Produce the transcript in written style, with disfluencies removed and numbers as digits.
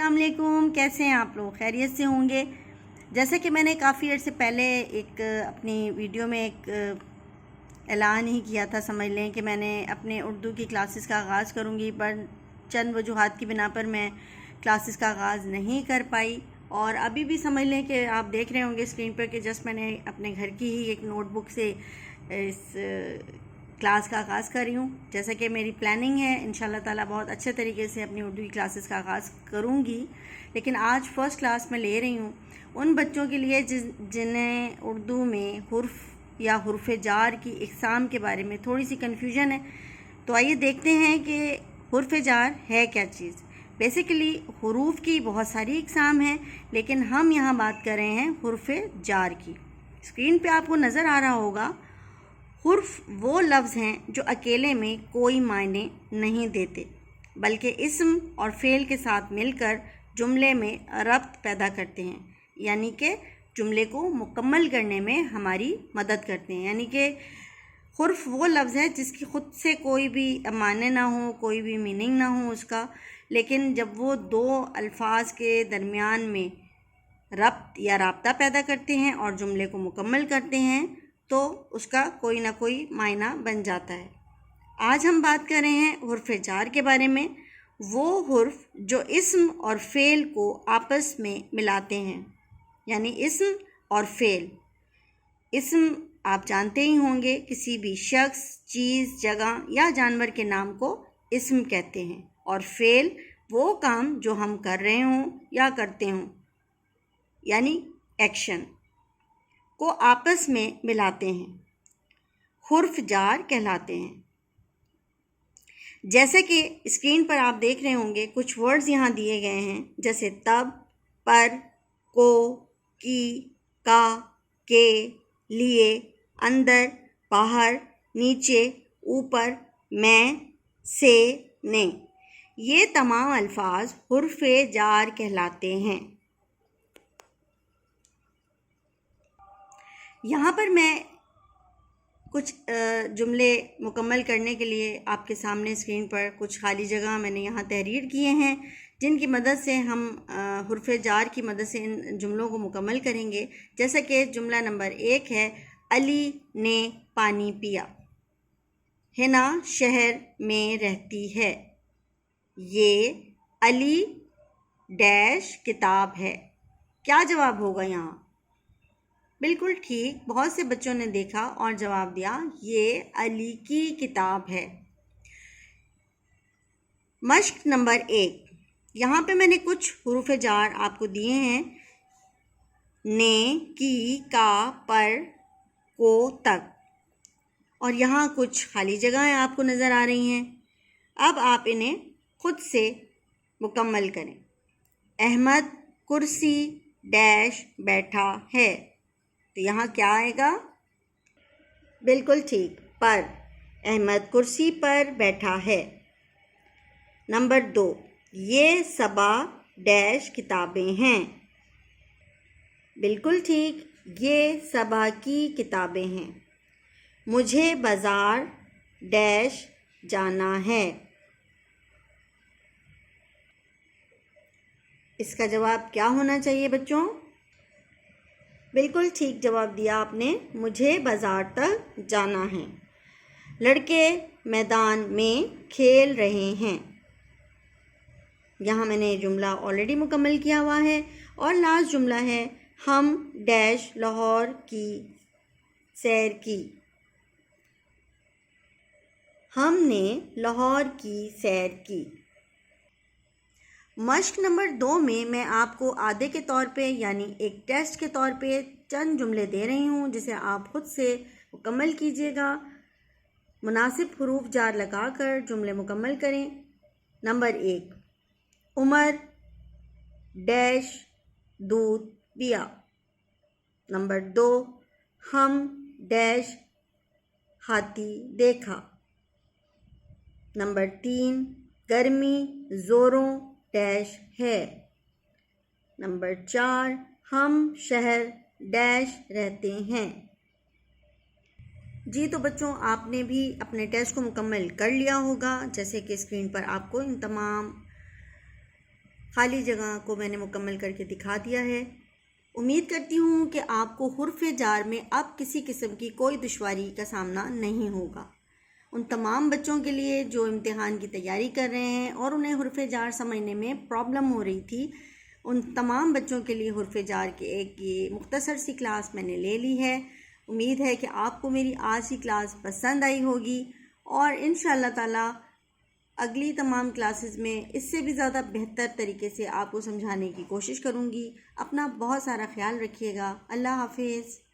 السلام علیکم، کیسے ہیں آپ لوگ؟ خیریت سے ہوں گے۔ جیسا کہ میں نے کافی عرصے پہلے ایک اپنی ویڈیو میں ایک اعلان ہی کیا تھا، سمجھ لیں کہ میں نے اپنے اردو کی کلاسز کا آغاز کروں گی، پر چند وجوہات کی بنا پر میں کلاسز کا آغاز نہیں کر پائی، اور ابھی بھی سمجھ لیں کہ آپ دیکھ رہے ہوں گے اسکرین پر کہ جسٹ میں نے اپنے گھر کی ہی ایک نوٹ بک سے اس کلاس کا آغاز کر رہی ہوں۔ جیسا کہ میری پلاننگ ہے انشاءاللہ تعالیٰ بہت اچھے طریقے سے اپنی اردو کی کلاسز کا آغاز کروں گی، لیکن آج فرسٹ کلاس میں لے رہی ہوں ان بچوں کے لیے جنہیں اردو میں حرف یا حرف جار کی اقسام کے بارے میں تھوڑی سی کنفیوژن ہے۔ تو آئیے دیکھتے ہیں کہ حرف جار ہے کیا چیز۔ بیسیکلی حروف کی بہت ساری اقسام ہیں، لیکن ہم یہاں بات کر رہے ہیں حرف جار کی۔ اسکرین پہ آپ کو نظر آ رہا ہوگا، حرف وہ لفظ ہیں جو اکیلے میں کوئی معنی نہیں دیتے، بلکہ اسم اور فعل کے ساتھ مل کر جملے میں ربط پیدا کرتے ہیں، یعنی کہ جملے کو مکمل کرنے میں ہماری مدد کرتے ہیں۔ یعنی کہ حرف وہ لفظ ہے جس کی خود سے کوئی بھی معنی نہ ہو، کوئی بھی میننگ نہ ہو اس کا، لیکن جب وہ دو الفاظ کے درمیان میں ربط یا رابطہ پیدا کرتے ہیں اور جملے کو مکمل کرتے ہیں تو اس کا کوئی نہ کوئی معنی بن جاتا ہے۔ آج ہم بات کر رہے ہیں حرف جار کے بارے میں، وہ حرف جو اسم اور فعل کو آپس میں ملاتے ہیں، یعنی اسم اور فعل۔ اسم آپ جانتے ہی ہوں گے، کسی بھی شخص، چیز، جگہ یا جانور کے نام کو اسم کہتے ہیں، اور فعل وہ کام جو ہم کر رہے ہوں یا کرتے ہوں، یعنی ایکشن کو آپس میں ملاتے ہیں، حرف جار کہلاتے ہیں۔ جیسے کہ اسکرین پر آپ دیکھ رہے ہوں گے کچھ ورڈز یہاں دیے گئے ہیں، جیسے تب، پر، کو، کی، کا، کے، لیے، اندر، باہر، نیچے، اوپر، میں، سے، نے۔ یہ تمام الفاظ حرف جار کہلاتے ہیں۔ یہاں پر میں کچھ جملے مکمل کرنے کے لیے آپ کے سامنے اسکرین پر کچھ خالی جگہ میں نے یہاں تحریر کیے ہیں، جن کی مدد سے ہم حرف جار کی مدد سے ان جملوں کو مکمل کریں گے۔ جیسا کہ جملہ نمبر 1 ہے، علی نے پانی پیا۔ ہنا شہر میں رہتی ہے۔ یہ علی ڈیش کتاب ہے۔ کیا جواب ہوگا یہاں؟ بالکل ٹھیک، بہت سے بچوں نے دیکھا اور جواب دیا، یہ علی کی کتاب ہے۔ مشق نمبر 1، یہاں پہ میں نے کچھ حروف جار آپ کو دیے ہیں، نے، کی، کا، پر، کو تک، اور یہاں کچھ خالی جگہیں آپ کو نظر آ رہی ہیں۔ اب آپ انہیں خود سے مکمل کریں۔ احمد کرسی ڈیش بیٹھا ہے، تو یہاں کیا آئے گا؟ بالکل ٹھیک، پر۔ احمد کرسی پر بیٹھا ہے۔ نمبر 2، یہ صبا ڈیش کتابیں ہیں۔ بالکل ٹھیک، یہ صبا کی کتابیں ہیں۔ مجھے بازار ڈیش جانا ہے۔ اس کا جواب کیا ہونا چاہیے بچوں؟ بالکل ٹھیک جواب دیا آپ نے، مجھے بازار تک جانا ہے۔ لڑکے میدان میں کھیل رہے ہیں۔ یہاں میں نے جملہ آلریڈی مکمل کیا ہوا ہے، اور لاسٹ جملہ ہے، ہم ڈیش لاہور کی سیر کی۔ ہم نے لاہور کی سیر کی۔ مشق نمبر 2 میں آپ کو آدھے کے طور پہ، یعنی ایک ٹیسٹ کے طور پہ چند جملے دے رہی ہوں، جسے آپ خود سے مکمل کیجیے گا۔ مناسب حروف جار لگا کر جملے مکمل کریں۔ نمبر 1، عمر ڈیش دودھ پیا۔ نمبر 2، ہم ڈیش ہاتھی دیکھا۔ نمبر 3، گرمی زوروں ڈیش ہے۔ نمبر 4، ہم شہر ڈیش رہتے ہیں۔ جی تو بچوں، آپ نے بھی اپنے ٹیسٹ کو مکمل کر لیا ہوگا، جیسے کہ اسکرین پر آپ کو ان تمام خالی جگہ کو میں نے مکمل کر کے دکھا دیا ہے۔ امید کرتی ہوں کہ آپ کو حرف جار میں اب کسی قسم کی کوئی دشواری کا سامنا نہیں ہوگا۔ ان تمام بچوں کے لیے جو امتحان کی تیاری کر رہے ہیں اور انہیں حرف جار سمجھنے میں پرابلم ہو رہی تھی، ان تمام بچوں کے لیے حرف جار کی ایک یہ مختصر سی کلاس میں نے لے لی ہے۔ امید ہے کہ آپ کو میری آج کی کلاس پسند آئی ہوگی، اور انشاءاللہ تعالی اگلی تمام کلاسز میں اس سے بھی زیادہ بہتر طریقے سے آپ کو سمجھانے کی کوشش کروں گی۔ اپنا بہت سارا خیال رکھیے گا۔ اللہ حافظ۔